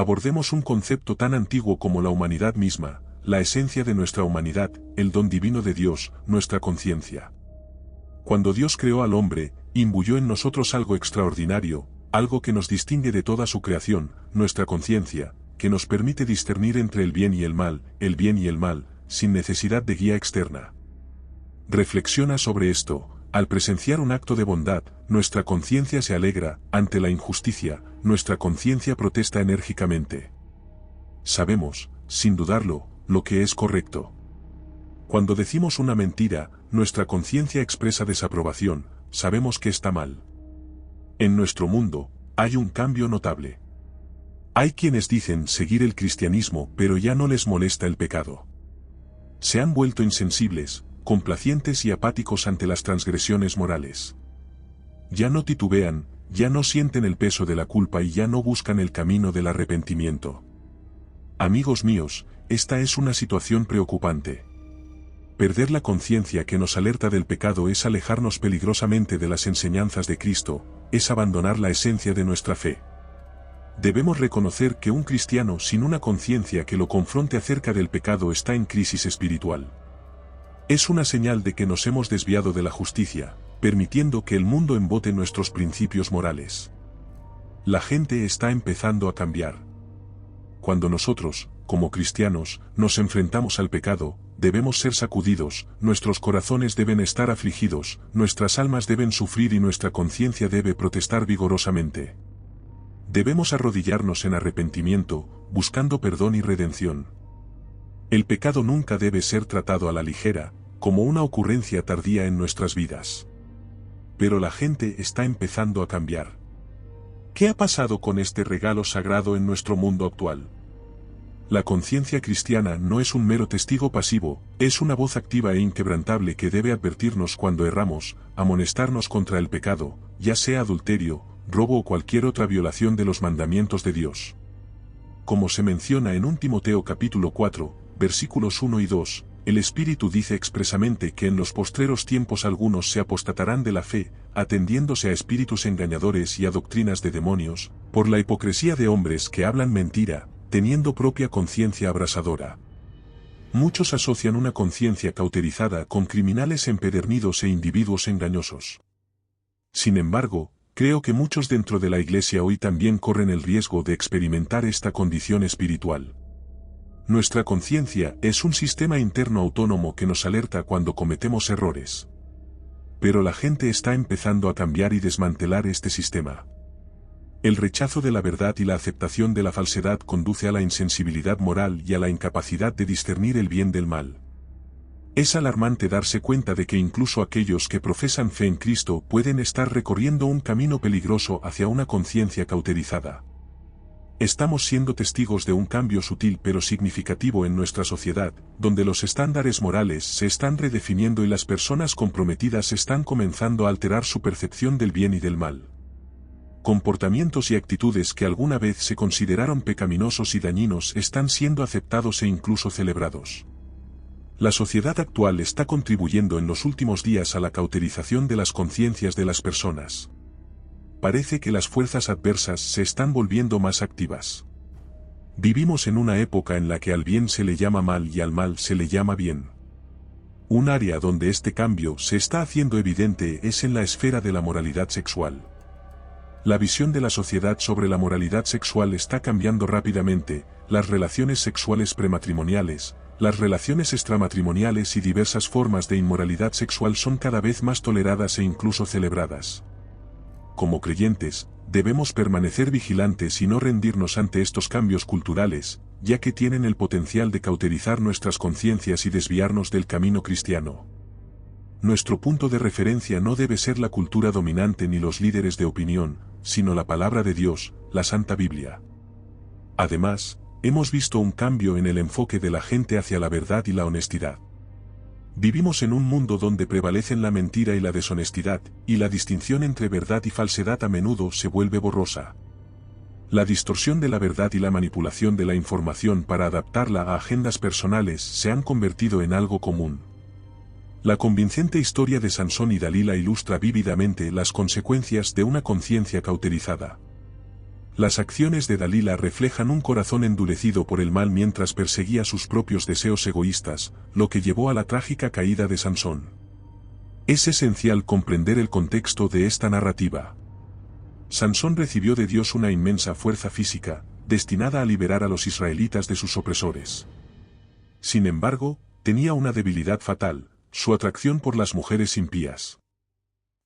abordemos un concepto tan antiguo como la humanidad misma, la esencia de nuestra humanidad, el don divino de Dios, nuestra conciencia. Cuando Dios creó al hombre, imbuyó en nosotros algo extraordinario, algo que nos distingue de toda su creación, nuestra conciencia, que nos permite discernir entre el bien y el mal, sin necesidad de guía externa. Reflexiona sobre esto. Al presenciar un acto de bondad, nuestra conciencia se alegra; ante la injusticia, nuestra conciencia protesta enérgicamente. Sabemos, sin dudarlo, lo que es correcto. Cuando decimos una mentira, nuestra conciencia expresa desaprobación; sabemos que está mal. En nuestro mundo, hay un cambio notable. Hay quienes dicen seguir el cristianismo, pero ya no les molesta el pecado. Se han vuelto insensibles, complacientes y apáticos ante las transgresiones morales. Ya no titubean, ya no sienten el peso de la culpa y ya no buscan el camino del arrepentimiento. Amigos míos, esta es una situación preocupante. Perder la conciencia que nos alerta del pecado es alejarnos peligrosamente de las enseñanzas de Cristo, es abandonar la esencia de nuestra fe. Debemos reconocer que un cristiano sin una conciencia que lo confronte acerca del pecado está en crisis espiritual. Es una señal de que nos hemos desviado de la justicia, permitiendo que el mundo embote nuestros principios morales. La gente está empezando a cambiar. Cuando nosotros, como cristianos, nos enfrentamos al pecado, debemos ser sacudidos, nuestros corazones deben estar afligidos, nuestras almas deben sufrir y nuestra conciencia debe protestar vigorosamente. Debemos arrodillarnos en arrepentimiento, buscando perdón y redención. El pecado nunca debe ser tratado a la ligera, como una ocurrencia tardía en nuestras vidas. Pero la gente está empezando a cambiar. ¿Qué ha pasado con este regalo sagrado en nuestro mundo actual? La conciencia cristiana no es un mero testigo pasivo, es una voz activa e inquebrantable que debe advertirnos cuando erramos, amonestarnos contra el pecado, ya sea adulterio, robo o cualquier otra violación de los mandamientos de Dios. Como se menciona en 1 Timoteo capítulo 4, versículos 1 y 2, el Espíritu dice expresamente que en los postreros tiempos algunos se apostatarán de la fe, atendiéndose a espíritus engañadores y a doctrinas de demonios, por la hipocresía de hombres que hablan mentira, teniendo propia conciencia abrasadora. Muchos asocian una conciencia cauterizada con criminales empedernidos e individuos engañosos. Sin embargo, creo que muchos dentro de la Iglesia hoy también corren el riesgo de experimentar esta condición espiritual. Nuestra conciencia es un sistema interno autónomo que nos alerta cuando cometemos errores. Pero la gente está empezando a cambiar y desmantelar este sistema. El rechazo de la verdad y la aceptación de la falsedad conduce a la insensibilidad moral y a la incapacidad de discernir el bien del mal. Es alarmante darse cuenta de que incluso aquellos que profesan fe en Cristo pueden estar recorriendo un camino peligroso hacia una conciencia cauterizada. Estamos siendo testigos de un cambio sutil pero significativo en nuestra sociedad, donde los estándares morales se están redefiniendo y las personas comprometidas están comenzando a alterar su percepción del bien y del mal. Comportamientos y actitudes que alguna vez se consideraron pecaminosos y dañinos están siendo aceptados e incluso celebrados. La sociedad actual está contribuyendo en los últimos días a la cauterización de las conciencias de las personas. Parece que las fuerzas adversas se están volviendo más activas. Vivimos en una época en la que al bien se le llama mal y al mal se le llama bien. Un área donde este cambio se está haciendo evidente es en la esfera de la moralidad sexual. La visión de la sociedad sobre la moralidad sexual está cambiando rápidamente, las relaciones sexuales prematrimoniales, las relaciones extramatrimoniales y diversas formas de inmoralidad sexual son cada vez más toleradas e incluso celebradas. Como creyentes, debemos permanecer vigilantes y no rendirnos ante estos cambios culturales, ya que tienen el potencial de cauterizar nuestras conciencias y desviarnos del camino cristiano. Nuestro punto de referencia no debe ser la cultura dominante ni los líderes de opinión, sino la palabra de Dios, la Santa Biblia. Además, hemos visto un cambio en el enfoque de la gente hacia la verdad y la honestidad. Vivimos en un mundo donde prevalecen la mentira y la deshonestidad, y la distinción entre verdad y falsedad a menudo se vuelve borrosa. La distorsión de la verdad y la manipulación de la información para adaptarla a agendas personales se han convertido en algo común. La convincente historia de Sansón y Dalila ilustra vívidamente las consecuencias de una conciencia cauterizada. Las acciones de Dalila reflejan un corazón endurecido por el mal mientras perseguía sus propios deseos egoístas, lo que llevó a la trágica caída de Sansón. Es esencial comprender el contexto de esta narrativa. Sansón recibió de Dios una inmensa fuerza física, destinada a liberar a los israelitas de sus opresores. Sin embargo, tenía una debilidad fatal, su atracción por las mujeres impías.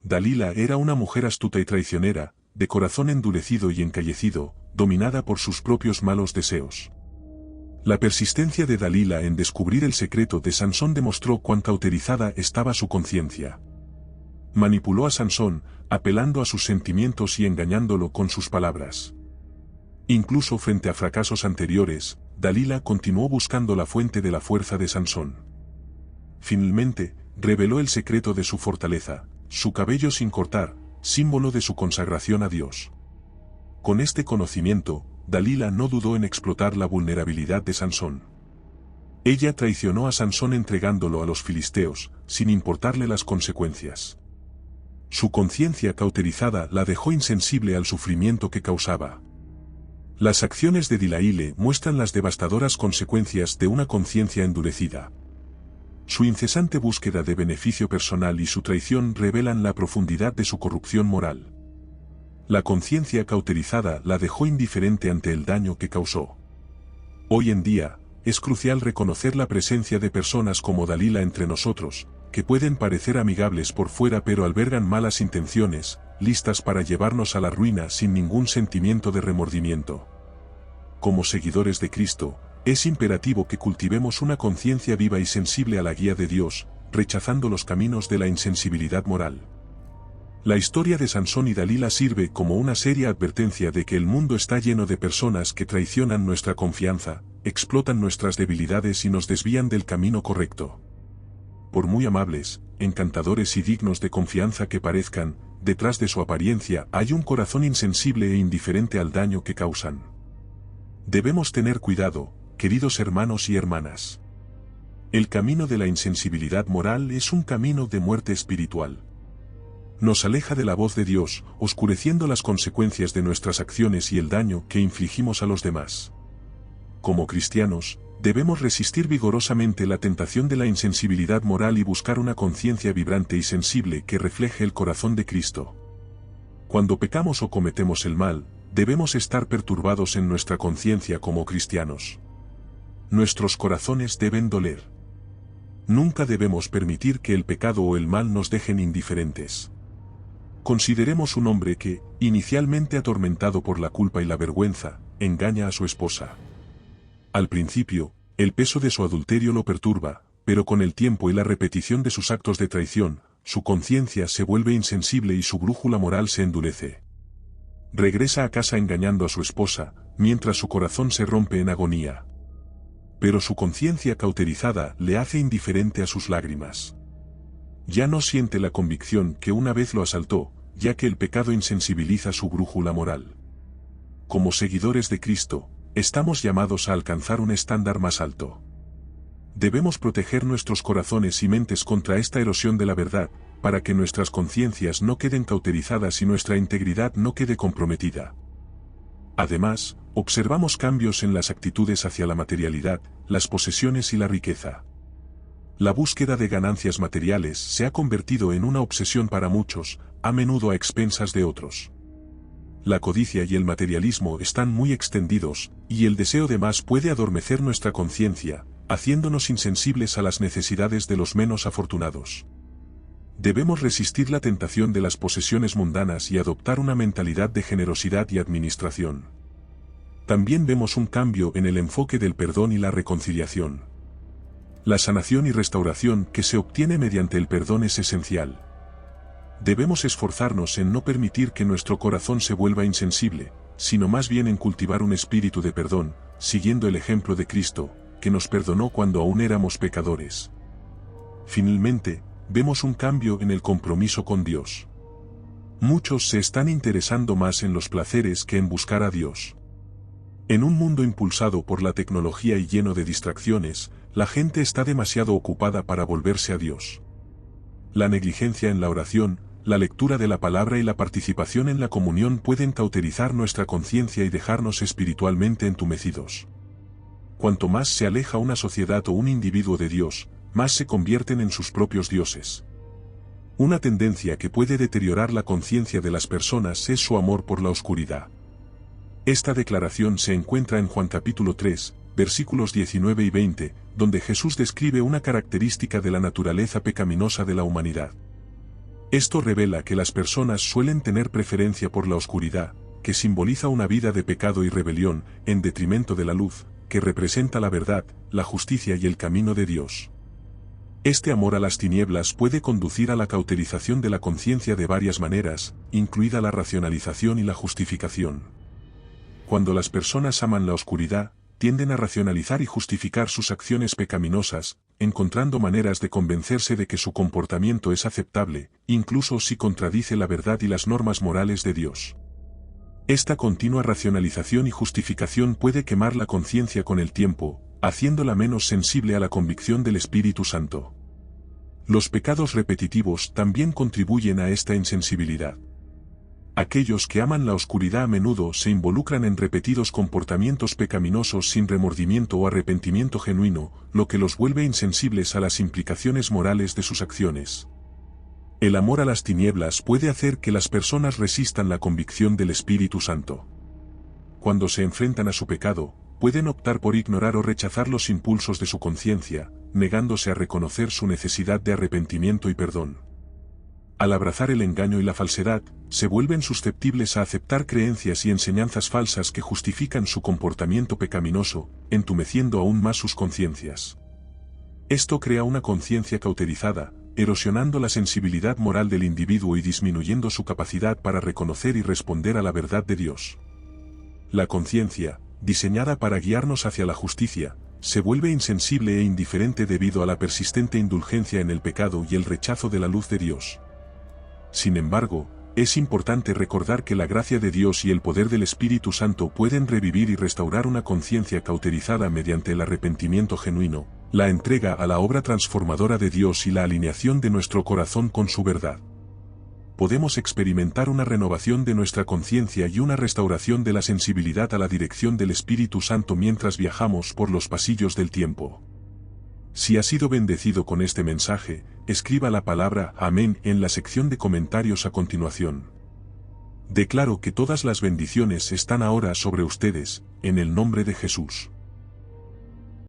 Dalila era una mujer astuta y traicionera, de corazón endurecido y encallecido, dominada por sus propios malos deseos. La persistencia de Dalila en descubrir el secreto de Sansón demostró cuán cauterizada estaba su conciencia. Manipuló a Sansón, apelando a sus sentimientos y engañándolo con sus palabras. Incluso frente a fracasos anteriores, Dalila continuó buscando la fuente de la fuerza de Sansón. Finalmente, reveló el secreto de su fortaleza, su cabello sin cortar, símbolo de su consagración a Dios. Con este conocimiento, Dalila no dudó en explotar la vulnerabilidad de Sansón. Ella traicionó a Sansón entregándolo a los filisteos, sin importarle las consecuencias. Su conciencia cauterizada la dejó insensible al sufrimiento que causaba. Las acciones de Dalila muestran las devastadoras consecuencias de una conciencia endurecida. Su incesante búsqueda de beneficio personal y su traición revelan la profundidad de su corrupción moral. La conciencia cauterizada la dejó indiferente ante el daño que causó. Hoy en día, es crucial reconocer la presencia de personas como Dalila entre nosotros, que pueden parecer amigables por fuera pero albergan malas intenciones, listas para llevarnos a la ruina sin ningún sentimiento de remordimiento. Como seguidores de Cristo, es imperativo que cultivemos una conciencia viva y sensible a la guía de Dios, rechazando los caminos de la insensibilidad moral. La historia de Sansón y Dalila sirve como una seria advertencia de que el mundo está lleno de personas que traicionan nuestra confianza, explotan nuestras debilidades y nos desvían del camino correcto. Por muy amables, encantadores y dignos de confianza que parezcan, detrás de su apariencia hay un corazón insensible e indiferente al daño que causan. Debemos tener cuidado, queridos hermanos y hermanas. El camino de la insensibilidad moral es un camino de muerte espiritual. Nos aleja de la voz de Dios, oscureciendo las consecuencias de nuestras acciones y el daño que infligimos a los demás. Como cristianos, debemos resistir vigorosamente la tentación de la insensibilidad moral y buscar una conciencia vibrante y sensible que refleje el corazón de Cristo. Cuando pecamos o cometemos el mal, debemos estar perturbados en nuestra conciencia como cristianos. Nuestros corazones deben doler. Nunca debemos permitir que el pecado o el mal nos dejen indiferentes. Consideremos un hombre que, inicialmente atormentado por la culpa y la vergüenza, engaña a su esposa. Al principio, el peso de su adulterio lo perturba, pero con el tiempo y la repetición de sus actos de traición, su conciencia se vuelve insensible y su brújula moral se endurece. Regresa a casa engañando a su esposa, mientras su corazón se rompe en agonía. Pero su conciencia cauterizada le hace indiferente a sus lágrimas. Ya no siente la convicción que una vez lo asaltó, ya que el pecado insensibiliza su brújula moral. Como seguidores de Cristo, estamos llamados a alcanzar un estándar más alto. Debemos proteger nuestros corazones y mentes contra esta erosión de la verdad, para que nuestras conciencias no queden cauterizadas y nuestra integridad no quede comprometida. Además, observamos cambios en las actitudes hacia la materialidad, las posesiones y la riqueza. La búsqueda de ganancias materiales se ha convertido en una obsesión para muchos, a menudo a expensas de otros. La codicia y el materialismo están muy extendidos, y el deseo de más puede adormecer nuestra conciencia, haciéndonos insensibles a las necesidades de los menos afortunados. Debemos resistir la tentación de las posesiones mundanas y adoptar una mentalidad de generosidad y administración. También vemos un cambio en el enfoque del perdón y la reconciliación. La sanación y restauración que se obtiene mediante el perdón es esencial. Debemos esforzarnos en no permitir que nuestro corazón se vuelva insensible, sino más bien en cultivar un espíritu de perdón, siguiendo el ejemplo de Cristo, que nos perdonó cuando aún éramos pecadores. Finalmente, vemos un cambio en el compromiso con Dios. Muchos se están interesando más en los placeres que en buscar a Dios. En un mundo impulsado por la tecnología y lleno de distracciones, la gente está demasiado ocupada para volverse a Dios. La negligencia en la oración, la lectura de la palabra y la participación en la comunión pueden cauterizar nuestra conciencia y dejarnos espiritualmente entumecidos. Cuanto más se aleja una sociedad o un individuo de Dios, más se convierten en sus propios dioses. Una tendencia que puede deteriorar la conciencia de las personas es su amor por la oscuridad. Esta declaración se encuentra en Juan capítulo 3, versículos 19 y 20, donde Jesús describe una característica de la naturaleza pecaminosa de la humanidad. Esto revela que las personas suelen tener preferencia por la oscuridad, que simboliza una vida de pecado y rebelión, en detrimento de la luz, que representa la verdad, la justicia y el camino de Dios. Este amor a las tinieblas puede conducir a la cauterización de la conciencia de varias maneras, incluida la racionalización y la justificación. Cuando las personas aman la oscuridad, tienden a racionalizar y justificar sus acciones pecaminosas, encontrando maneras de convencerse de que su comportamiento es aceptable, incluso si contradice la verdad y las normas morales de Dios. Esta continua racionalización y justificación puede quemar la conciencia con el tiempo, haciéndola menos sensible a la convicción del Espíritu Santo. Los pecados repetitivos también contribuyen a esta insensibilidad. Aquellos que aman la oscuridad a menudo se involucran en repetidos comportamientos pecaminosos sin remordimiento o arrepentimiento genuino, lo que los vuelve insensibles a las implicaciones morales de sus acciones. El amor a las tinieblas puede hacer que las personas resistan la convicción del Espíritu Santo. Cuando se enfrentan a su pecado, pueden optar por ignorar o rechazar los impulsos de su conciencia, negándose a reconocer su necesidad de arrepentimiento y perdón. Al abrazar el engaño y la falsedad, se vuelven susceptibles a aceptar creencias y enseñanzas falsas que justifican su comportamiento pecaminoso, entumeciendo aún más sus conciencias. Esto crea una conciencia cauterizada, erosionando la sensibilidad moral del individuo y disminuyendo su capacidad para reconocer y responder a la verdad de Dios. La conciencia, diseñada para guiarnos hacia la justicia, se vuelve insensible e indiferente debido a la persistente indulgencia en el pecado y el rechazo de la luz de Dios. Sin embargo, es importante recordar que la gracia de Dios y el poder del Espíritu Santo pueden revivir y restaurar una conciencia cauterizada mediante el arrepentimiento genuino, la entrega a la obra transformadora de Dios y la alineación de nuestro corazón con su verdad. Podemos experimentar una renovación de nuestra conciencia y una restauración de la sensibilidad a la dirección del Espíritu Santo mientras viajamos por los pasillos del tiempo. Si ha sido bendecido con este mensaje, escriba la palabra Amén en la sección de comentarios a continuación. Declaro que todas las bendiciones están ahora sobre ustedes, en el nombre de Jesús.